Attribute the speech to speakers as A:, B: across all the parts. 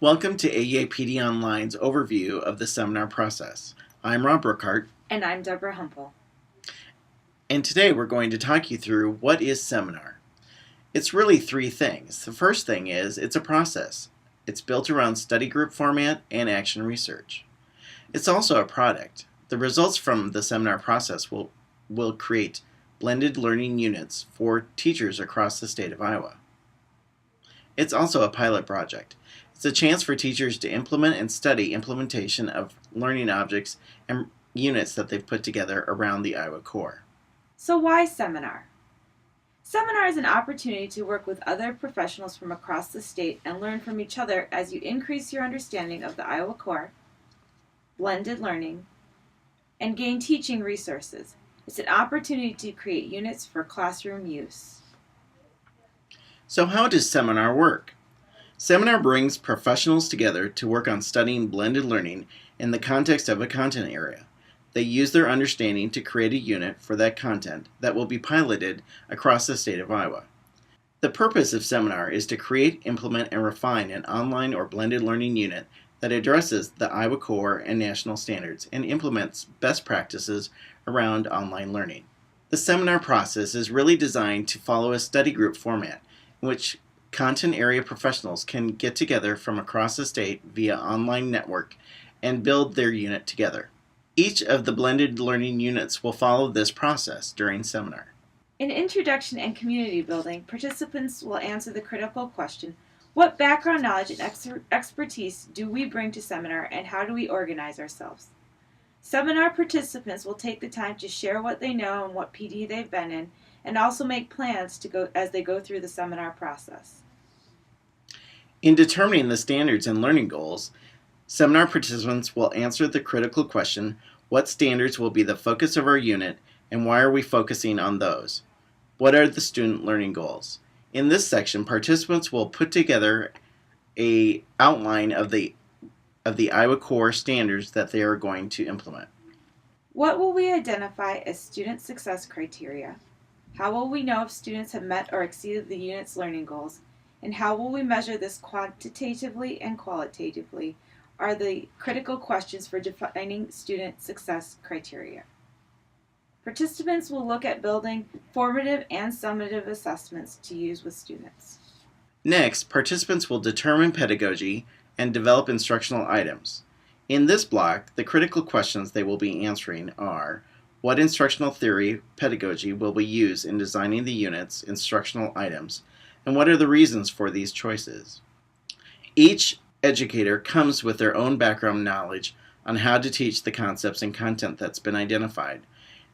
A: Welcome to AEA-PD Online's overview of the seminar process. I'm Rob Brookhart.
B: And I'm Deborah Humpel.
A: And today we're going to talk you through what is seminar. It's really three things. The first thing is it's a process. It's built around study group format and action research. It's also a product. The results from the seminar process will create blended learning units for teachers across the state of Iowa. It's also a pilot project. It's a chance for teachers to implement and study implementation of learning objects and units that they've put together around the Iowa core.
B: So why seminar? Seminar is an opportunity to work with other professionals from across the state and learn from each other as you increase your understanding of the Iowa core, blended learning, and gain teaching resources. It's an opportunity to create units for classroom use.
A: So how does seminar work? Seminar brings professionals together to work on studying blended learning in the context of a content area. They use their understanding to create a unit for that content that will be piloted across the state of Iowa. The purpose of seminar is to create, implement, and refine an online or blended learning unit that addresses the Iowa core and national standards and implements best practices around online learning. The seminar process is really designed to follow a study group format in which content area professionals can get together from across the state via online network and build their unit together. Each of the blended learning units will follow this process during seminar.
B: In introduction and community building, participants will answer the critical question, what background knowledge and expertise do we bring to seminar and how do we organize ourselves? Seminar participants will take the time to share what they know and what PD they've been in, and also make plans to go as they go through the seminar process.
A: In determining the standards and learning goals, seminar participants will answer the critical question, what standards will be the focus of our unit and why are we focusing on those? What are the student learning goals? In this section, participants will put together an outline of the Iowa core standards that they are going to implement.
B: What will we identify as student success criteria? How will we know if students have met or exceeded the unit's learning goals? And how will we measure this quantitatively and qualitatively are the critical questions for defining student success criteria. Participants will look at building formative and summative assessments to use with students.
A: Next, participants will determine pedagogy and develop instructional items. In this block, the critical questions they will be answering are, what instructional theory pedagogy will we use in designing the unit's instructional items, and what are the reasons for these choices? Each educator comes with their own background knowledge on how to teach the concepts and content that's been identified.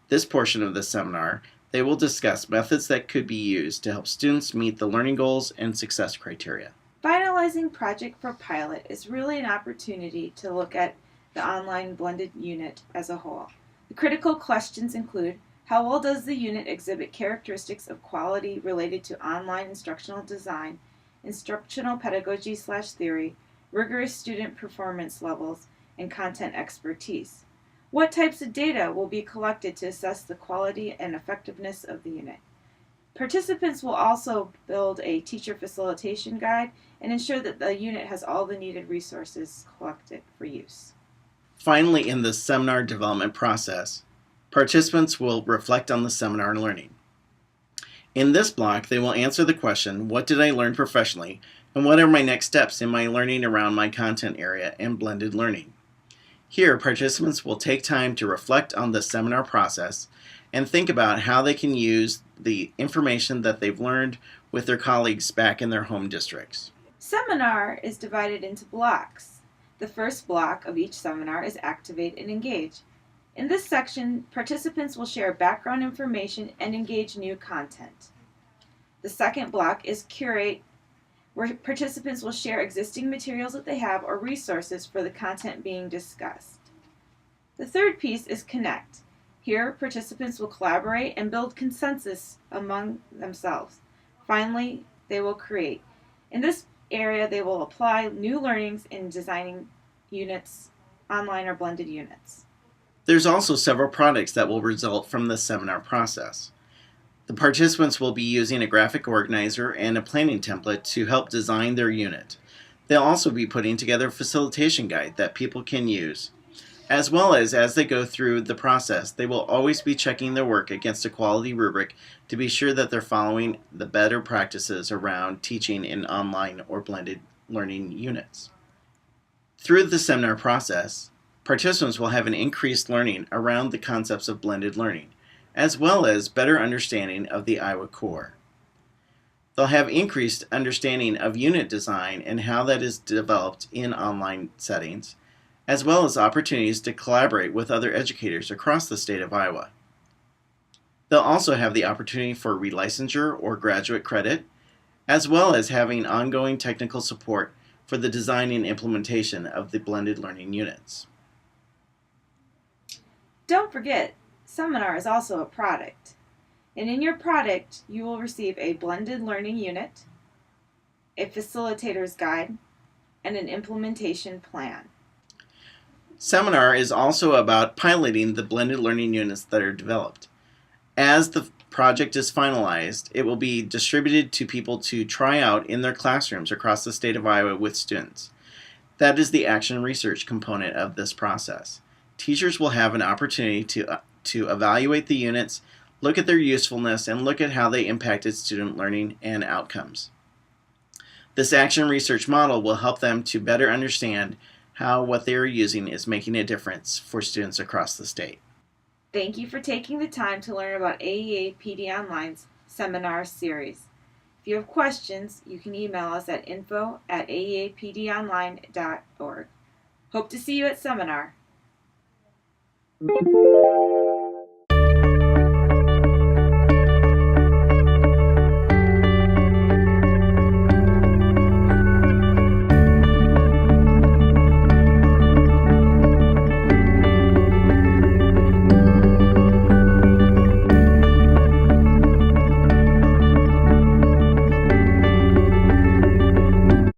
A: This portion of the seminar, they will discuss methods that could be used to help students meet the learning goals and success criteria.
B: Finalizing project for pilot is really an opportunity to look at the online blended unit as a whole. The critical questions include, how well does the unit exhibit characteristics of quality related to online instructional design, instructional pedagogy/theory, rigorous student performance levels, and content expertise? What types of data will be collected to assess the quality and effectiveness of the unit? Participants will also build a teacher facilitation guide and ensure that the unit has all the needed resources collected for use.
A: Finally, in the seminar development process, participants will reflect on the seminar learning. In this block, they will answer the question, what did I learn professionally, and what are my next steps in my learning around my content area and blended learning? Here, participants will take time to reflect on the seminar process and think about how they can use the information that they've learned with their colleagues back in their home districts.
B: Seminar is divided into blocks. The first block of each seminar is Activate and Engage. In this section, participants will share background information and engage new content. The second block is Curate, where participants will share existing materials that they have or resources for the content being discussed. The third piece is Connect. Here, participants will collaborate and build consensus among themselves. Finally, they will create. In this area, they will apply new learnings in designing units, online or blended units.
A: There's also several products that will result from the seminar process. The participants will be using a graphic organizer and a planning template to help design their unit. They'll also be putting together a facilitation guide that people can use. As well as they go through the process, they will always be checking their work against a quality rubric to be sure that they're following the better practices around teaching in online or blended learning units. Through the seminar process, participants will have an increased learning around the concepts of blended learning, as well as better understanding of the Iowa core. They'll have increased understanding of unit design and how that is developed in online settings, as well as opportunities to collaborate with other educators across the state of Iowa. They'll also have the opportunity for relicensure or graduate credit, as well as having ongoing technical support for the design and implementation of the blended learning units.
B: Don't forget, Seminar is also a product. And in your product, you will receive a blended learning unit, a facilitator's guide, and an implementation plan.
A: Seminar is also about piloting the blended learning units that are developed. As the project is finalized, it will be distributed to people to try out in their classrooms across the state of Iowa with students. That is the action research component of this process. Teachers will have an opportunity to evaluate the units, look at their usefulness, and look at how they impacted student learning and outcomes. This action research model will help them to better understand how what they are using is making a difference for students across the state.
B: Thank you for taking the time to learn about AEA PD Online's seminar series. If you have questions, you can email us at info@aeapdonline.org. Hope to see you at seminar.